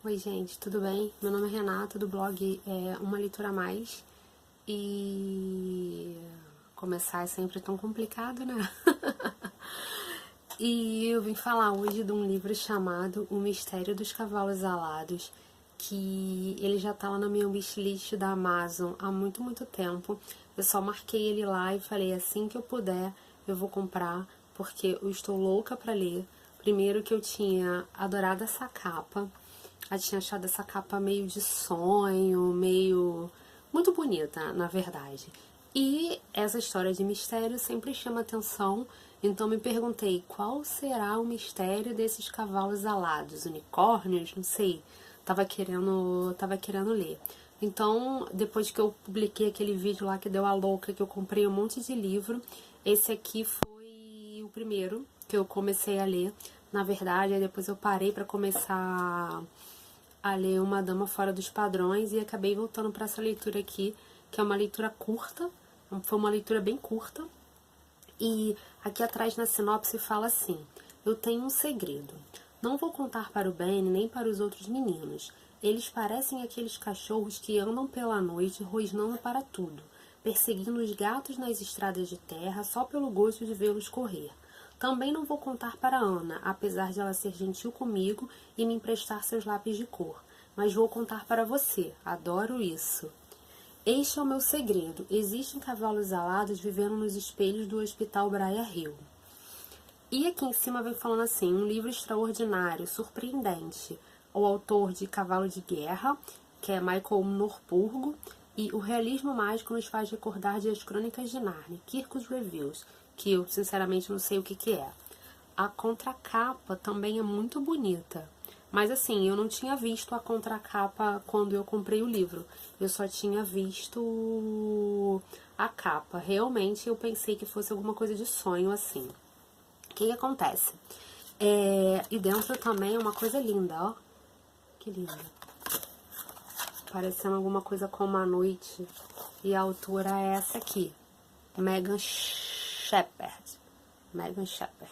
Oi gente, tudo bem? Meu nome é Renata, do blog Uma Leitura a Mais. E começar é sempre tão complicado, né? E eu vim falar hoje de um livro chamado O Mistério dos Cavalos Alados, que ele já tá lá na minha wishlist da Amazon há muito, muito tempo. Eu só marquei ele lá e falei, assim que eu puder, eu vou comprar, porque eu estou louca pra ler. Primeiro que eu tinha adorado essa capa. Eu tinha achado essa capa meio de sonho, meio... muito bonita, na verdade. E essa história de mistério sempre chama atenção, então me perguntei qual será o mistério desses cavalos alados, unicórnios, não sei. Tava querendo ler. Então, depois que eu publiquei aquele vídeo lá que deu a louca, que eu comprei um monte de livro, esse aqui foi o primeiro que eu comecei a ler. Na verdade, aí depois eu parei pra começar a ler Uma Dama Fora dos Padrões e acabei voltando para essa leitura aqui, que é uma leitura curta, foi uma leitura bem curta. E aqui atrás na sinopse fala assim: eu tenho um segredo. Não vou contar para o Ben nem para os outros meninos. Eles parecem aqueles cachorros que andam pela noite rosnando para tudo, perseguindo os gatos nas estradas de terra só pelo gosto de vê-los correr. Também não vou contar para Ana, apesar de ela ser gentil comigo e me emprestar seus lápis de cor. Mas vou contar para você. Adoro isso. Este é o meu segredo. Existem cavalos alados vivendo nos espelhos do Hospital Briar Hill. E aqui em cima vem falando assim, um livro extraordinário, surpreendente. O autor de Cavalo de Guerra, que é Michael Morpurgo, e o realismo mágico nos faz recordar de As Crônicas de Nárnia, Kirkus Reviews, que eu sinceramente não sei o que é. A contracapa também é muito bonita. Mas assim, eu não tinha visto a contracapa quando eu comprei o livro. Eu só tinha visto a capa. Realmente eu pensei que fosse alguma coisa de sonho assim. O que acontece? E dentro também é uma coisa linda, ó. Que linda. Parecendo alguma coisa como a noite. E a autora é essa aqui. Megan Shepherd. Megan Shepherd.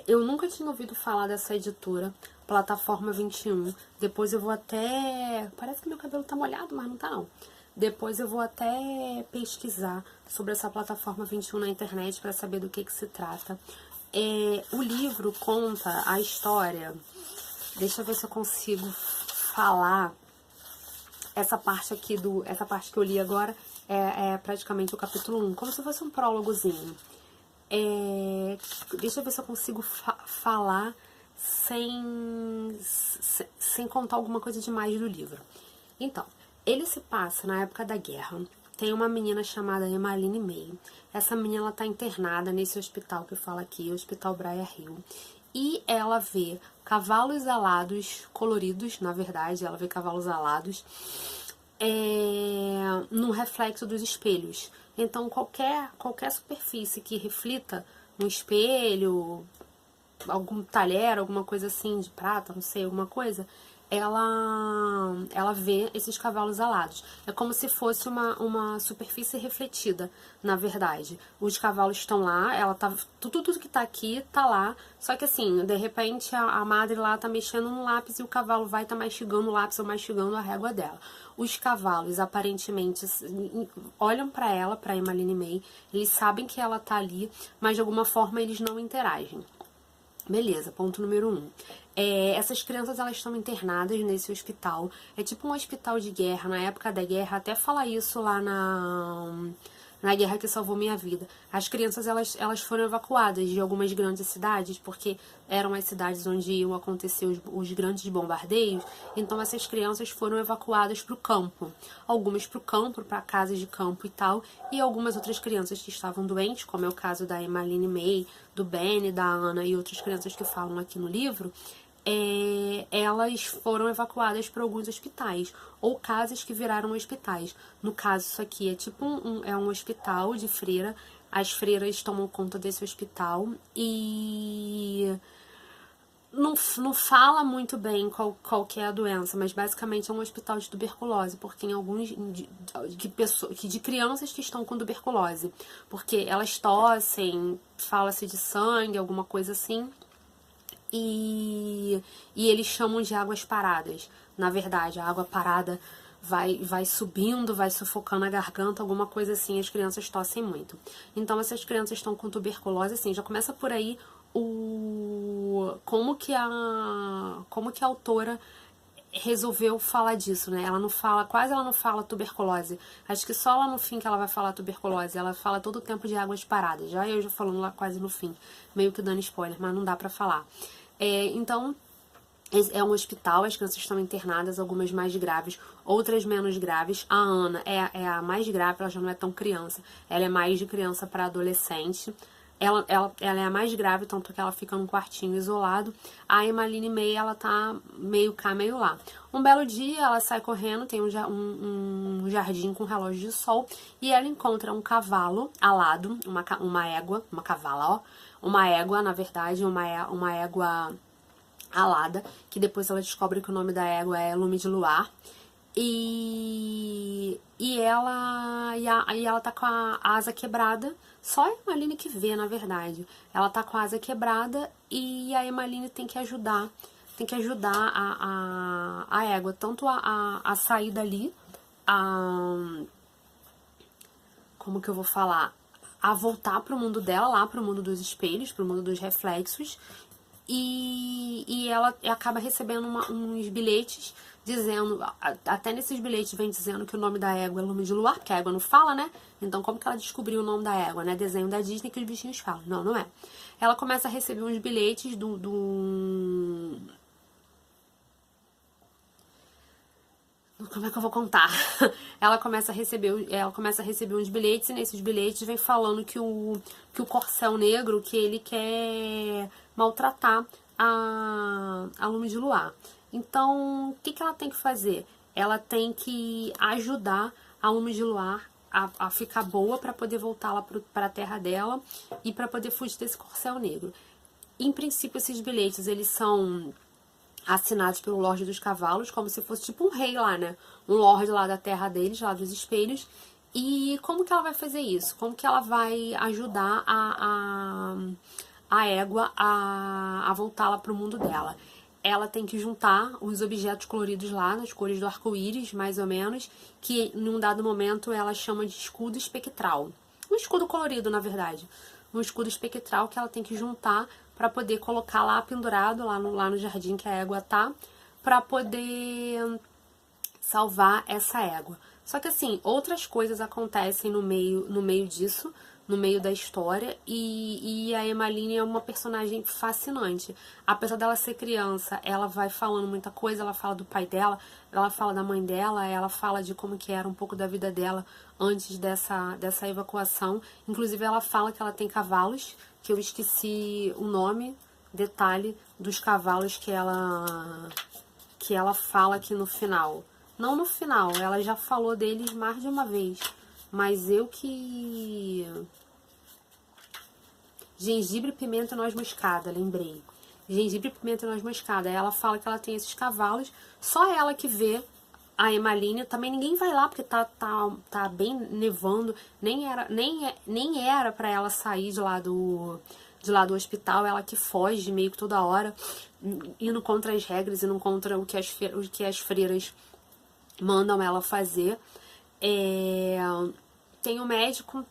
Eu nunca tinha ouvido falar dessa editora, Plataforma 21. Depois eu vou até... Parece que meu cabelo tá molhado, mas não tá não. Depois eu vou até pesquisar sobre essa Plataforma 21 na internet para saber do que se trata. O livro conta a história... Deixa eu ver se eu consigo falar. Essa parte aqui essa parte que eu li agora é praticamente o capítulo 1, como se fosse um prólogozinho. Deixa eu ver se eu consigo falar sem contar alguma coisa demais do livro. Então, ele se passa na época da guerra. Tem uma menina chamada Emmaline May. Essa menina ela tá internada nesse hospital que fala aqui, o Hospital Briar Hill. E ela vê cavalos alados, coloridos, na verdade, ela vê cavalos alados no reflexo dos espelhos. Então, qualquer superfície que reflita um espelho, algum talher, alguma coisa assim de prata, não sei, alguma coisa, ela vê esses cavalos alados. É como se fosse uma superfície refletida, na verdade. Os cavalos estão lá, ela tá, tudo que tá aqui tá lá, só que assim, de repente a madre lá tá mexendo no lápis e o cavalo vai tá mastigando o lápis ou mastigando a régua dela. Os cavalos, aparentemente, olham pra ela, pra Emmaline May, eles sabem que ela tá ali, mas de alguma forma eles não interagem. Beleza, ponto número 1. Essas crianças, elas estão internadas nesse hospital. É tipo um hospital de guerra. Na época da guerra, até fala isso lá na Guerra que Salvou Minha Vida. As crianças, elas foram evacuadas de algumas grandes cidades, porque eram as cidades onde iam acontecer os grandes bombardeios. Então, essas crianças foram evacuadas para o campo. Algumas para o campo, para casas de campo e tal. E algumas outras crianças que estavam doentes, como é o caso da Emmaline May, do Ben, da Ana e outras crianças que falam aqui no livro, elas foram evacuadas para alguns hospitais, ou casas que viraram hospitais. No caso, isso aqui é tipo um hospital de freira. As freiras tomam conta desse hospital e não fala muito bem qual que é a doença, mas basicamente é um hospital de tuberculose, porque tem alguns de crianças que estão com tuberculose, porque elas tossem, fala-se de sangue, alguma coisa assim. e eles chamam de águas paradas. Na verdade, a água parada vai subindo, vai sufocando a garganta, alguma coisa assim, as crianças tossem muito. Então, essas crianças estão com tuberculose, assim, já começa por aí como que a autora resolveu falar disso, né? Ela não fala, quase ela não fala tuberculose. Acho que só lá no fim que ela vai falar tuberculose. Ela fala todo o tempo de águas paradas. Já eu já falando lá quase no fim, meio que dando spoiler, mas não dá pra falar. Então, é um hospital, as crianças estão internadas, algumas mais graves, outras menos graves. A Ana é a mais grave, ela já não é tão criança. Ela é mais de criança para adolescente. Ela é a mais grave, tanto que ela fica num quartinho isolado. A Emmaline May, ela tá meio cá, meio lá. Um belo dia, ela sai correndo, tem um jardim com relógio de sol, e ela encontra um cavalo alado, uma égua, uma cavala, ó. Uma égua, na verdade, uma égua alada, que depois ela descobre que o nome da égua é Lume de Luar. E ela tá com a asa quebrada. Só a Emmaline que vê, na verdade. Ela tá com a asa quebrada e a Emmaline tem que ajudar a égua, tanto a sair dali, como que eu vou falar? A voltar pro mundo dela, lá pro mundo dos espelhos, pro mundo dos reflexos. E ela acaba recebendo uns bilhetes dizendo, até nesses bilhetes vem dizendo que o nome da égua é Lume de Luar, porque a égua não fala, né? Então como que ela descobriu o nome da égua, né? Desenho da Disney que os bichinhos falam. Não, não é. Ela começa a receber uns bilhetes Como é que eu vou contar? Ela começa a receber uns bilhetes, e nesses bilhetes vem falando que o Corcel Negro, que ele quer maltratar a Lume de Luar. Então, o que ela tem que fazer? Ela tem que ajudar a Lume de Luar a ficar boa para poder voltar lá para a terra dela e para poder fugir desse Corcel Negro. Em princípio, esses bilhetes, eles são assinados pelo Lorde dos Cavalos, como se fosse tipo um rei lá, né? Um Lorde lá da terra deles, lá dos espelhos. E como que ela vai fazer isso? Como que ela vai ajudar a égua a voltar lá pro mundo dela? Ela tem que juntar os objetos coloridos lá, nas cores do arco-íris, mais ou menos, que num dado momento ela chama de escudo espectral. Um escudo colorido, na verdade. Um escudo espectral que ela tem que juntar para poder colocar lá pendurado, lá no jardim que a égua tá, para poder salvar essa égua. Só que assim, outras coisas acontecem no meio disso, no meio da história, e a Emmaline é uma personagem fascinante. Apesar dela ser criança, ela vai falando muita coisa, ela fala do pai dela, ela fala da mãe dela, ela fala de como que era um pouco da vida dela antes dessa evacuação. Inclusive ela fala que ela tem cavalos, que eu esqueci o nome, detalhe, dos cavalos que ela fala aqui no final. Não no final, ela já falou deles mais de uma vez. Mas eu que... Gengibre, pimenta e noz moscada, lembrei. Gengibre, pimenta e noz moscada. Aí ela fala que ela tem esses cavalos. Só ela que vê a Emmaline. Também ninguém vai lá, porque tá bem nevando. Nem era pra ela sair de lá do hospital. Ela que foge meio que toda hora, indo contra as regras, indo contra o que as freiras mandam ela fazer. Tem um médico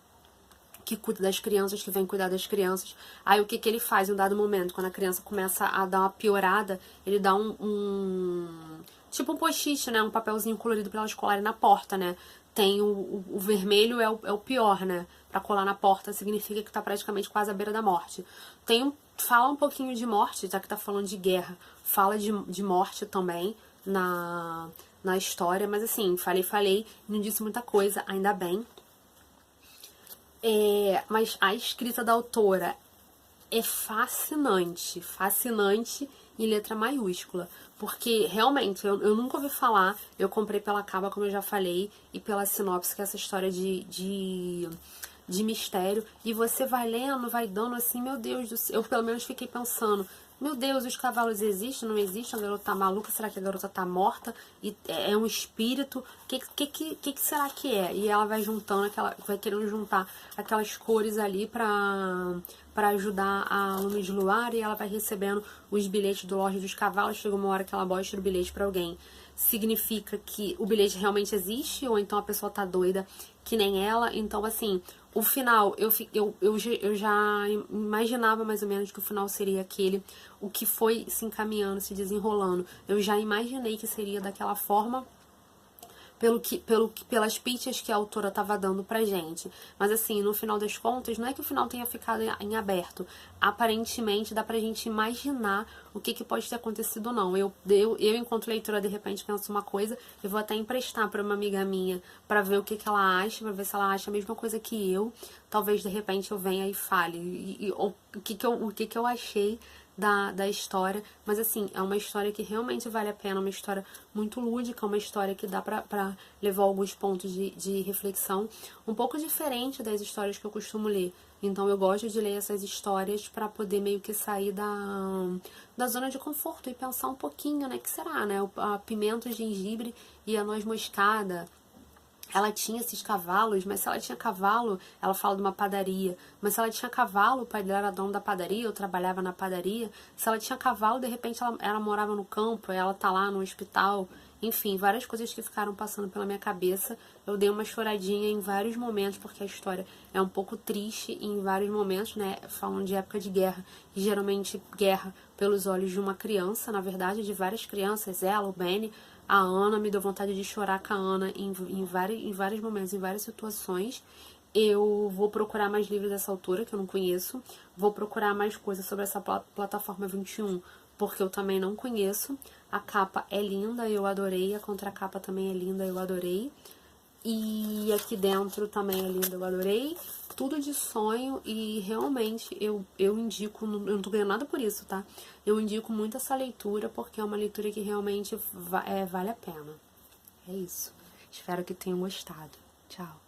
que cuida das crianças, que vem cuidar das crianças. Aí o que ele faz em um dado momento, quando a criança começa a dar uma piorada, ele dá tipo um post-it, né? Um papelzinho colorido pra elas colarem na porta, né? Tem o vermelho é o pior, né? Pra colar na porta significa que tá praticamente quase à beira da morte. Fala um pouquinho de morte, já que tá falando de guerra. Fala de morte também na história, mas assim, falei, não disse muita coisa, ainda bem. Mas a escrita da autora é fascinante em letra maiúscula, porque realmente eu nunca ouvi falar, eu comprei pela capa, como eu já falei, e pela sinopse, que é essa história de mistério, e você vai lendo, vai dando assim, meu Deus do céu, eu pelo menos fiquei pensando, meu Deus, os cavalos existem, não existem, a garota tá maluca, será que a garota tá morta? E é um espírito? Que será que é? E ela vai juntando, vai querendo juntar aquelas cores ali pra ajudar a Luna de Luar, e ela vai recebendo os bilhetes do Lorde dos Cavalos. Chega uma hora que ela mostra o bilhete pra alguém. Significa que o bilhete realmente existe, ou então a pessoa tá doida que nem ela. Então, assim, o final, eu já imaginava mais ou menos que o final seria aquele, o que foi se encaminhando, se desenrolando. Eu já imaginei que seria daquela forma, pelas pistas que a autora estava dando pra gente. Mas assim, no final das contas, não é que o final tenha ficado em aberto. Aparentemente, dá pra gente imaginar o que pode ter acontecido ou não. Eu, enquanto leitora, de repente, penso uma coisa, eu vou até emprestar pra uma amiga minha pra ver o que ela acha, pra ver se ela acha a mesma coisa que eu. Talvez, de repente, eu venha e fale o que eu achei da história, mas assim, é uma história que realmente vale a pena, uma história muito lúdica, uma história que dá pra levar alguns pontos de reflexão, um pouco diferente das histórias que eu costumo ler. Então eu gosto de ler essas histórias pra poder meio que sair da zona de conforto e pensar um pouquinho, né, que será, né, a pimenta, o gengibre e a noz moscada. Ela tinha esses cavalos, mas se ela tinha cavalo, ela fala de uma padaria, mas se ela tinha cavalo, o pai dela era dono da padaria, ou trabalhava na padaria. Se ela tinha cavalo, de repente ela morava no campo, ela tá lá no hospital. Enfim, várias coisas que ficaram passando pela minha cabeça. Eu dei uma choradinha em vários momentos, porque a história é um pouco triste em vários momentos, né? Falando de época de guerra, e geralmente guerra pelos olhos de uma criança, na verdade, de várias crianças, ela, o Benny, a Ana. Me deu vontade de chorar com a Ana em vários momentos, em várias situações. Eu vou procurar mais livros dessa autora, que eu não conheço. Vou procurar mais coisas sobre essa plataforma 21, porque eu também não conheço. A capa é linda, eu adorei. A contracapa também é linda, eu adorei. E aqui dentro também é lindo, eu adorei. Tudo de sonho, e realmente eu indico, eu não tô ganhando nada por isso, tá? Eu indico muito essa leitura, porque é uma leitura que realmente vale a pena. É isso. Espero que tenham gostado. Tchau.